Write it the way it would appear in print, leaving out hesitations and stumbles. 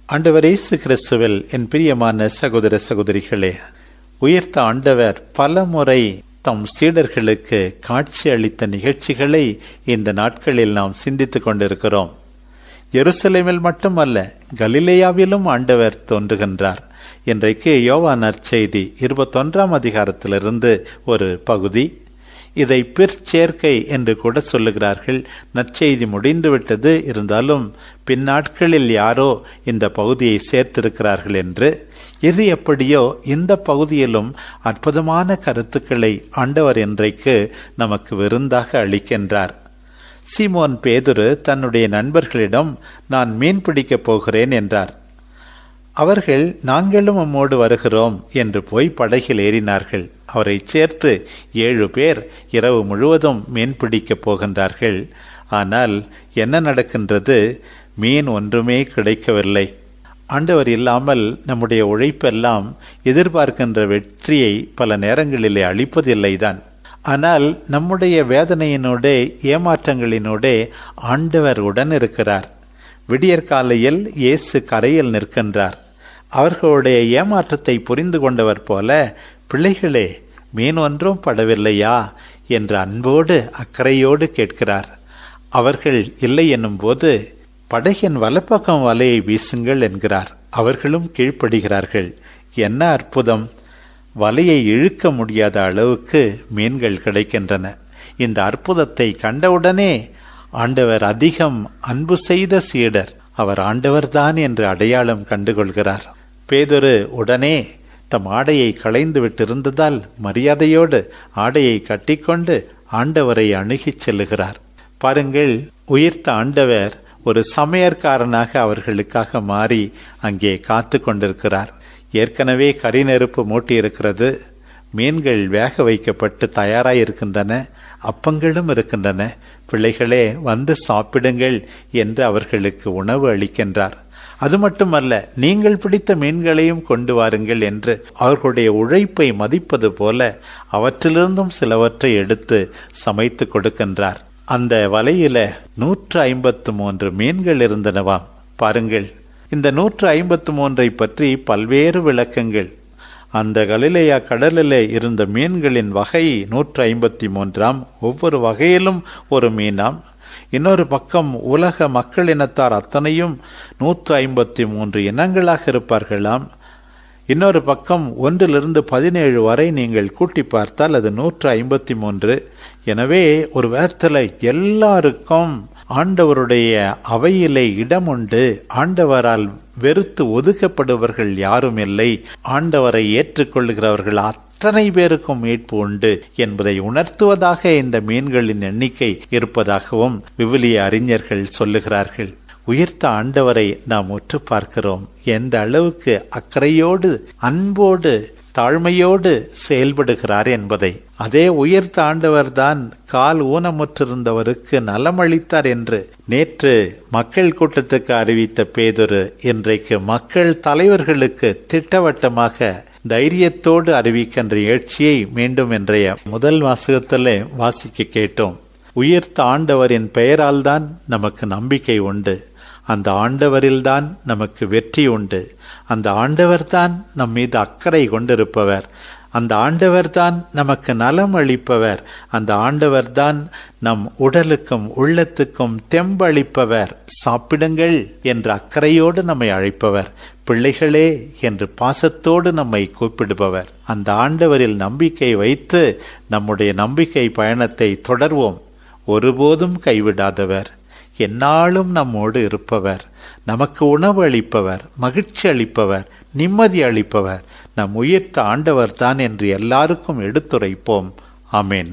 ஆண்டவர் இயேசு கிறிஸ்துவில் என் பிரியமான சகோதர சகோதரிகளே, உயிர்த்த ஆண்டவர் பல முறை தம் சீடர்களுக்கு காட்சி அளித்த நிகழ்ச்சிகளை இந்த நாட்களில் நாம் சிந்தித்துக் கொண்டிருக்கிறோம். எருசலேமில் மட்டுமல்ல, கலிலேயாவிலும் ஆண்டவர் தோன்றுகின்றார். இன்றைக்கு யோவான் நற்செய்தி 21ஆம் அதிகாரத்திலிருந்து ஒரு பகுதி. இதை பிற்சேர்க்கை என்று கூட சொல்லுகிறார்கள். நற்செய்தி முடிந்துவிட்டது, இருந்தாலும் பின்னாட்களில் யாரோ இந்த பகுதியை சேர்த்திருக்கிறார்கள் என்று. எது எப்படியோ இந்த பகுதியிலும் அற்புதமான கருத்துக்களை ஆண்டவர் இன்றைக்கு நமக்கு விருந்தாக அளிக்கின்றார். சீமோன் பேதுரு தன்னுடைய நண்பர்களிடம், நான் மீன் பிடிக்கப் போகிறேன் என்றார். அவர்கள், நாங்களும் உம்மோடு வருகிறோம் என்று போய் படகில் ஏறினார்கள். அவரை சேர்த்து 7 பேர் இரவு முழுவதும் மீன் பிடிக்கப் போகின்றார்கள். ஆனால் என்ன நடக்கின்றது? மீன் ஒன்றுமே கிடைக்கவில்லை. ஆண்டவர் இல்லாமல் நம்முடைய உழைப்பெல்லாம் எதிர்பார்க்கின்ற வெற்றியை பல நேரங்களிலே அளிப்பதில்லைதான். ஆனால் நம்முடைய வேதனையினோடே ஏமாற்றங்களினோடே ஆண்டவர் உடன் இருக்கிறார். விடியற்காலையில் இயேசு கரையில் நிற்கின்றார். அவர்களுடைய ஏமாற்றத்தை புரிந்து கொண்டவர் போல, பிள்ளைகளே, மீன் ஒன்றும் படவில்லையா என்று அன்போடு அக்கறையோடு கேட்கிறார். அவர்கள் இல்லை என்னும் போது, படகின் வலப்பக்கம் வலையை வீசுங்கள் என்கிறார். அவர்களும் கீழ்ப்படுகிறார்கள். என்ன அற்புதம்! வலையை இழுக்க முடியாத அளவுக்கு மீன்கள் கிடைக்கின்றன. இந்த அற்புதத்தை கண்டவுடனே ஆண்டவர் அதிகம் அன்பு செய்த சீடர் அவர் ஆண்டவர்தான் என்று அடையாளம் கண்டுகொள்கிறார். பேதுரு உடனே தம் ஆடையை களைந்து விட்டிருந்ததால் மரியாதையோடு ஆடையை கட்டிக்கொண்டு ஆண்டவரை அணுகிச் செல்லுகிறார். பாருங்கள், உயிர்த்த ஆண்டவர் ஒரு சமையற்காரனாக அவர்களுக்காக மாறி அங்கே காத்து கொண்டிருக்கிறார். ஏற்கனவே கரி நெருப்பு மூட்டியிருக்கிறது. மீன்கள் வேக வைக்கப்பட்டு தயாராயிருக்கின்றன. அப்பங்களும் இருக்கின்றன. பிள்ளைகளே, வந்து சாப்பிடுங்கள் என்று அவர்களுக்கு உணவு அளிக்கின்றார். அது மட்டுமல்ல, நீங்கள் பிடித்த மீன்களையும் கொண்டு வாருங்கள் என்று அவர்களுடைய உழைப்பை மதிப்பது போல அவற்றிலிருந்தும் சிலவற்றை எடுத்து சமைத்து கொடுக்கின்றார். அந்த வலையில 153 மீன்கள் இருந்தனவாம். பாருங்கள், இந்த 153 பற்றி பல்வேறு விளக்கங்கள். அந்த கலிலேயா கடலிலே இருந்த மீன்களின் வகை 153ஆம். ஒவ்வொரு வகையிலும் ஒரு மீனாம். இன்னொரு பக்கம் உலக மக்கள் இனத்தார் அத்தனையும் 153 இனங்களாக இருப்பார்களாம். இன்னொரு பக்கம் 1 to 17 வரை நீங்கள் கூட்டி பார்த்தால் அது 153. எனவே ஒரு வேர்த்தல எல்லாருக்கும் ஆண்டவருடைய அவையிலே இடம் உண்டு. ஆண்டவரால் வெறுத்து ஒதுக்கப்படுபவர்கள் யாரும் இல்லை. ஆண்டவரை ஏற்றுக்கொள்கிறவர்கள் அத்தனை பேருக்கும் மீட்பு உண்டு என்பதை உணர்த்துவதாக இந்த மீன்களின் எண்ணிக்கை இருப்பதாகவும் விவிலிய அறிஞர்கள் சொல்லுகிறார்கள். உயிர்த்த ஆண்டவரை நாம் உற்று பார்க்கிறோம். எந்த அளவுக்கு அக்கறையோடு அன்போடு தாழ்மையோடு செயல்படுகிறார் என்பதை. அதே உயிர்த்த ஆண்டவர்தான் கால் ஊனமுற்றிருந்தவருக்கு நலமளித்தார் என்று நேற்று மக்கள் கூட்டத்துக்கு அறிவித்த பேதுரு இன்றைக்கு மக்கள் தலைவர்களுக்கு திட்டவட்டமாக தைரியத்தோடு அறிவிக்கின்ற எழுச்சியை மீண்டும் இன்றைய முதல் வாசகத்திலே வாசிக்க கேட்டோம். உயிர்த்த ஆண்டவரின் பெயரால் தான் நமக்கு நம்பிக்கை உண்டு. அந்த ஆண்டவரில்தான் நமக்கு வெற்றி உண்டு. அந்த ஆண்டவர்தான் நம் மீது அக்கறை கொண்டிருப்பவர். அந்த ஆண்டவர்தான் நமக்கு நலம் அளிப்பவர். அந்த ஆண்டவர்தான் நம் உடலுக்கும் உள்ளத்துக்கும் தெம்பளிப்பவர். சாப்பிடுங்கள் என்று அக்கறையோடு நம்மை அழைப்பவர். பிள்ளைகளே என்று பாசத்தோடு நம்மை கூப்பிடுபவர். அந்த ஆண்டவரில் நம்பிக்கை வைத்து நம்முடைய நம்பிக்கை பயணத்தை தொடர்வோம். ஒருபோதும் கைவிடாதவர், எந்நாளும் நம்மோடு இருப்பவர், நமக்கு உணவு அளிப்பவர், மகிழ்ச்சி அளிப்பவர், நிம்மதி அளிப்பவர் நம் உயிர்த்த ஆண்டவர்தான் என்று எல்லாருக்கும் எடுத்துரைப்போம். ஆமென்.